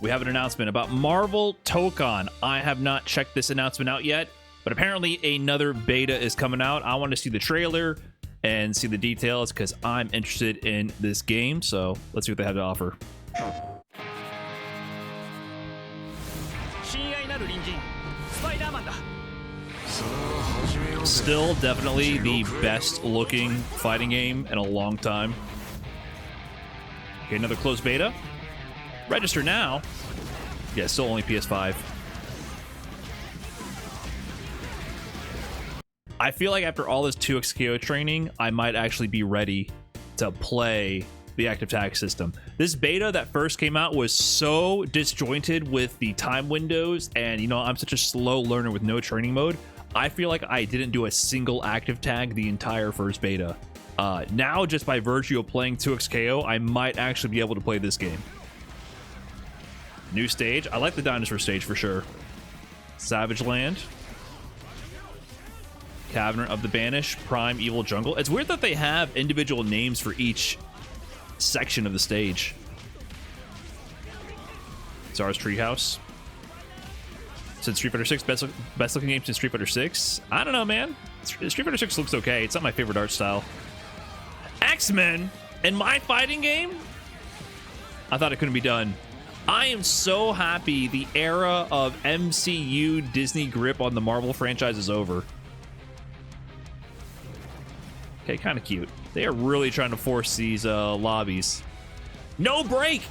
we have an announcement about Marvel Tokon. I have not checked this announcement out yet, but apparently another beta is coming out. I want to see the trailer and see the details because I'm interested in this game. So let's see what they have to offer. Still definitely the best looking fighting game in a long time. Okay, another closed beta. Register now. Yeah, still only PS5. I feel like after all this 2xKO training, I might actually be ready to play the active tag system. This beta that first came out was so disjointed with the time windows, and you know, I'm such a slow learner with no training mode. I feel like I didn't do a single active tag the entire first beta. Now, just by virtue of playing 2xKO, I might actually be able to play this game. New stage. I like the dinosaur stage for sure. Savage Land. Cavern of the Banished. Prime Evil Jungle. It's weird that they have individual names for each section of the stage. Zara's Treehouse. Since Street Fighter 6, best looking game since Street Fighter 6. I don't know, man. Street Fighter 6 looks okay. It's not my favorite art style. X-Men in my fighting game? I thought it couldn't be done. I am so happy the era of MCU Disney grip on the Marvel franchise is over. Okay, kind of cute. They are really trying to force these lobbies. No break!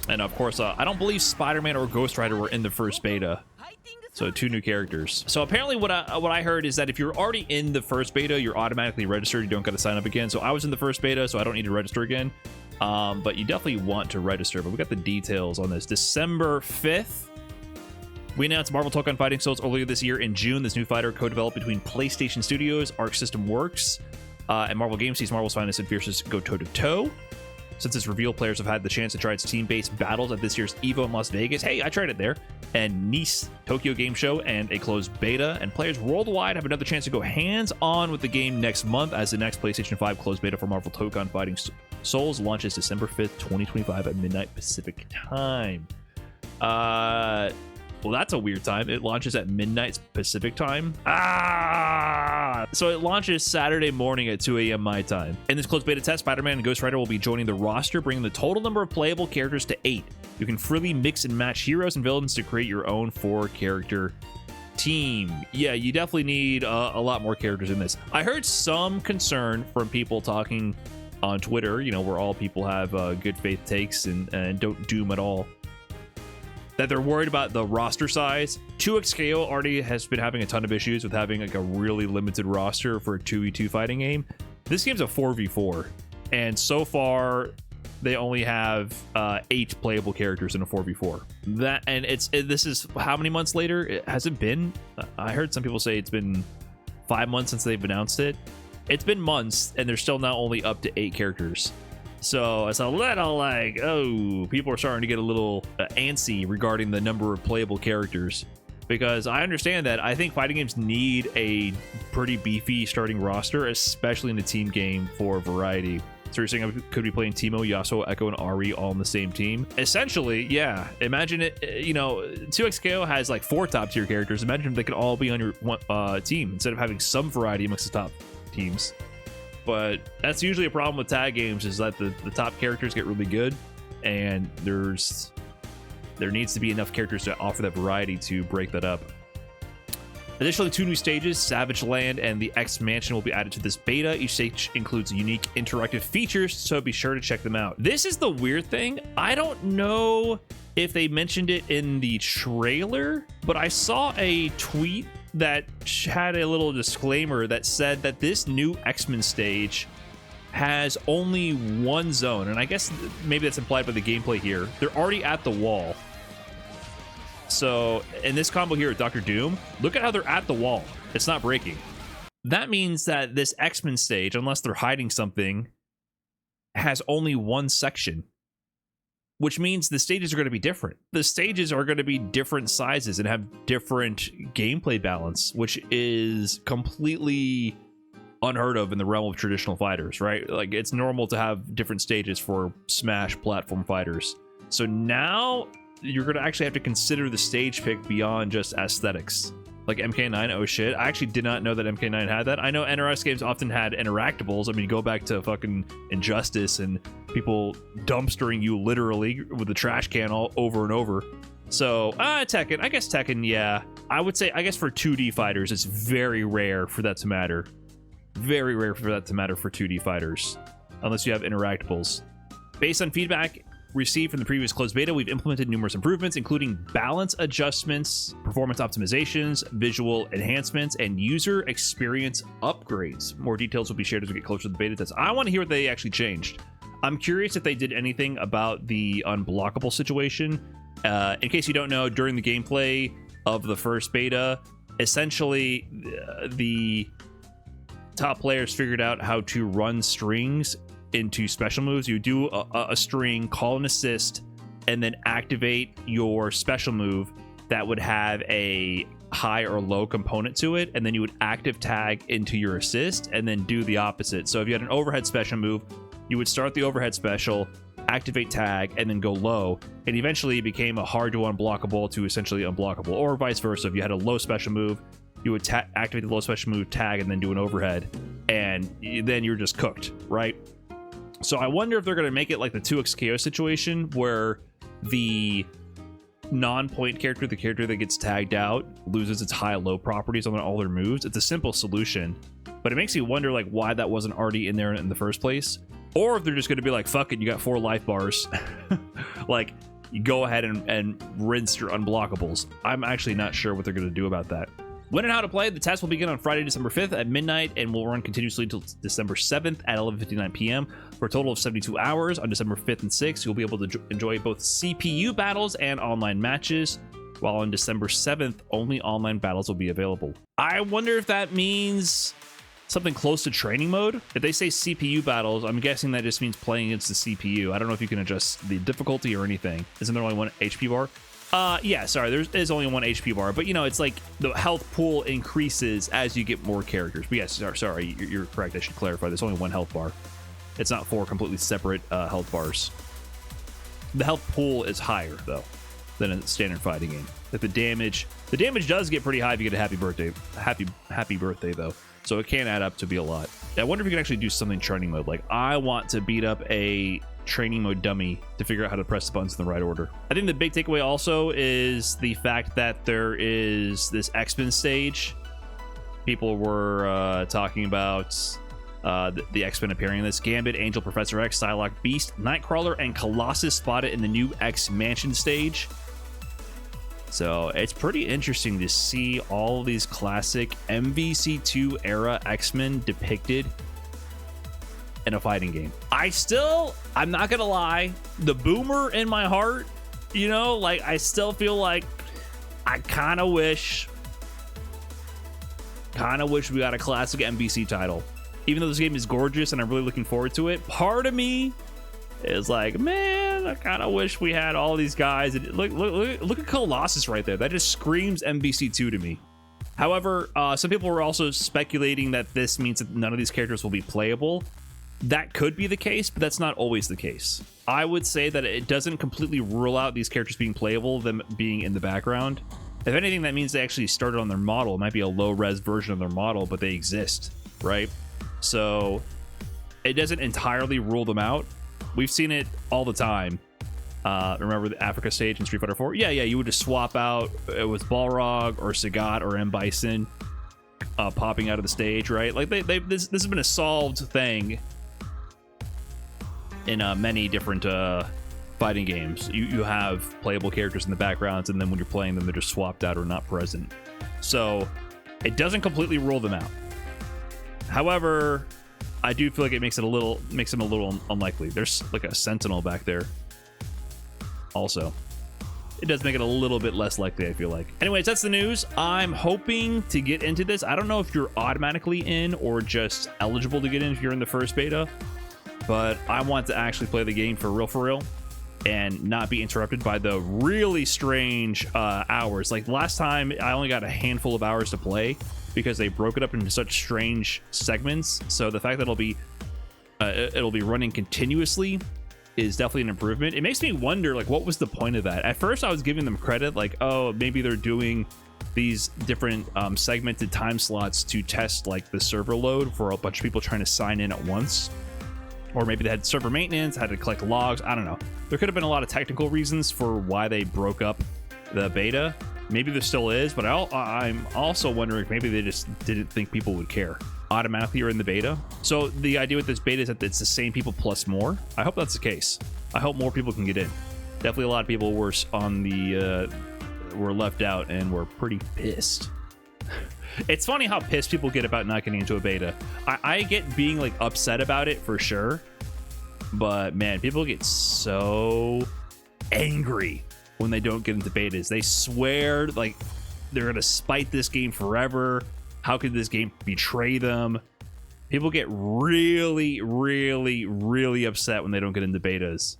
And of course, I don't believe Spider-Man or Ghost Rider were in the first beta. So 2 new characters. So apparently what I heard is that if you're already in the first beta, you're automatically registered. You don't got to sign up again. So I was in the first beta, so I don't need to register again. But you definitely want to register. But we got the details on this. December 5th. We announced Marvel Tokon Fighting Souls earlier this year in June. This new fighter co-developed between PlayStation Studios, Arc System Works, and Marvel Games sees Marvel's finest and fiercest go toe-to-toe. Since its reveal, players have had the chance to try its team-based battles at this year's EVO in Las Vegas. Hey, I tried it there. And Nice Tokyo Game Show and a closed beta. And players worldwide have another chance to go hands-on with the game next month as the next PlayStation 5 closed beta for Marvel Tokon Fighting Souls launches December 5th, 2025 at midnight Pacific time. Well, that's a weird time. It launches at midnight Pacific time. So it launches Saturday morning at 2 a.m. my time. In this closed beta test, Spider-Man and Ghost Rider will be joining the roster, bringing the total number of playable characters to 8. You can freely mix and match heroes and villains to create your own 4-character team. Yeah, you definitely need a lot more characters in this. I heard some concern from people talking on Twitter, you know, where all people have good faith takes and don't doom at all, that they're worried about the roster size. 2xKO already has been having a ton of issues with having like a really limited roster for a 2v2 fighting game. This game's a 4v4, and so far they only have 8 playable characters in a 4v4. That, and this is how many months later? It hasn't been. I heard some people say it's been 5 months since they've announced it. It's been months, and they're still now only up to 8 characters. So it's a little like, oh, people are starting to get a little antsy regarding the number of playable characters, because I understand that. I think fighting games need a pretty beefy starting roster, especially in a team game for variety. So you're saying I could be playing Teemo, Yasuo, Echo, and Ari all on the same team? Essentially, yeah. Imagine it, you know, 2xKO has like 4 top tier characters. Imagine if they could all be on your team instead of having some variety amongst the top teams. But that's usually a problem with tag games, is that the top characters get really good, and there needs to be enough characters to offer that variety to break that up. Additionally, 2 new stages, Savage Land and the X Mansion, will be added to this beta. Each stage includes unique interactive features, so be sure to check them out. This is the weird thing. I don't know if they mentioned it in the trailer, but I saw a tweet that had a little disclaimer that said that this new X-Men stage has only 1 zone, and I guess maybe that's implied by the gameplay here. They're already at the wall. So in this combo here with Dr. Doom, look at how they're at the wall. It's not breaking. That means that this X-Men stage, unless they're hiding something, has only 1 section, which means the stages are going to be different. The stages are going to be different sizes and have different gameplay balance, which is completely unheard of in the realm of traditional fighters, right? Like, it's normal to have different stages for Smash platform fighters. So now you're going to actually have to consider the stage pick beyond just aesthetics. Like MK9, oh shit. I actually did not know that MK9 had that. I know NRS games often had interactables. I mean, go back to fucking Injustice and people dumpstering you literally with a trash can all over and over. So, Tekken. I guess Tekken, yeah. I would say, I guess for 2D fighters, it's very rare for that to matter. Very rare for that to matter for 2D fighters. Unless you have interactables. Based on feedback received from the previous closed beta, we've implemented numerous improvements, including balance adjustments, performance optimizations, visual enhancements, and user experience upgrades. More details will be shared as we get closer to the beta test. I want to hear what they actually changed. I'm curious if they did anything about the unblockable situation. In case you don't know, during the gameplay of the first beta, essentially the top players figured out how to run strings into special moves. You do a string, call an assist, and then activate your special move that would have a high or low component to it, and then you would active tag into your assist and then do the opposite. So if you had an overhead special move, you would start the overhead special, activate tag, and then go low, and eventually it became a hard to unblockable to essentially unblockable, or vice versa. If you had a low special move, you would activate the low special move, tag, and then do an overhead, and then you're just cooked, right? So I wonder if they're going to make it like the 2xKO situation, where the non-point character, the character that gets tagged out, loses its high-low properties on all their moves. It's a simple solution, but it makes me wonder like why that wasn't already in there in the first place. Or if they're just going to be like, fuck it, you got 4 life bars. Like, you go ahead and rinse your unblockables. I'm actually not sure what they're going to do about that. When and how to play, the test will begin on Friday, December 5th at midnight and will run continuously until December 7th at 11:59 p.m. for a total of 72 hours. On December 5th and 6th, you'll be able to enjoy both CPU battles and online matches, while on December 7th, only online battles will be available. I wonder if that means something close to training mode. If they say CPU battles, I'm guessing that just means playing against the CPU. I don't know if you can adjust the difficulty or anything. Isn't there only 1 HP bar? Yeah, sorry, there is only 1 HP bar, but you know, it's like the health pool increases as you get more characters. But yes, sorry, you're correct. I should clarify. There's only 1 health bar. It's not 4 completely separate health bars. The health pool is higher though than a standard fighting game. Like the damage does get pretty high if you get a happy birthday though. So it can add up to be a lot. I wonder if you can actually do something training mode. Like, I want to beat up a training mode dummy to figure out how to press the buttons in the right order. I think the big takeaway also is the fact that there is this X-Men stage. People were talking about the X-Men appearing in this. Gambit, Angel, Professor X, Psylocke, Beast, Nightcrawler, and Colossus spotted in the new X-Mansion stage. So it's pretty interesting to see all these classic MVC2 era X-Men depicted in a fighting game. I'm not gonna lie, the boomer in my heart, you know, like I still feel like I kind of wish we got a classic MVC title. Even though this game is gorgeous and I'm really looking forward to it, part of me is like, man, I kind of wish we had all these guys. Look at Colossus right there. That just screams MVC2 to me. However, some people were also speculating that this means that none of these characters will be playable. That could be the case, but that's not always the case. I would say that it doesn't completely rule out these characters being playable, them being in the background. If anything, that means they actually started on their model. It might be a low-res version of their model, but they exist, right? So it doesn't entirely rule them out. We've seen it all the time. Remember the Africa stage in Street Fighter 4? Yeah, you would just swap out with Balrog or Sagat or M. Bison popping out of the stage, right? Like this has been a solved thing in many different fighting games. You have playable characters in the backgrounds, and then when you're playing them, they're just swapped out or not present. So it doesn't completely rule them out. However, I do feel like it makes them a little unlikely. There's like a sentinel back there. Also, it does make it a little bit less likely, I feel like. Anyways, that's the news. I'm hoping to get into this. I don't know if you're automatically in or just eligible to get in if you're in the first beta, but I want to actually play the game for real and not be interrupted by the really strange hours. Like last time, I only got a handful of hours to play, because they broke it up into such strange segments. So the fact that it'll be running continuously is definitely an improvement. It makes me wonder, like, what was the point of that? At first I was giving them credit, like, oh, maybe they're doing these different segmented time slots to test like the server load for a bunch of people trying to sign in at once, or maybe they had server maintenance, had to collect logs. I don't know. There could have been a lot of technical reasons for why they broke up the beta. Maybe there still is, but I'm also wondering if maybe they just didn't think people would care. Automatically you're in the beta. So the idea with this beta is that it's the same people plus more. I hope that's the case. I hope more people can get in. Definitely a lot of people were on the were left out and were pretty pissed. It's funny how pissed people get about not getting into a beta. I get being like upset about it for sure, but man, people get so angry when they don't get into betas. They swear like they're gonna spite this game forever. How could this game betray them? People get really, really, really upset when they don't get into betas.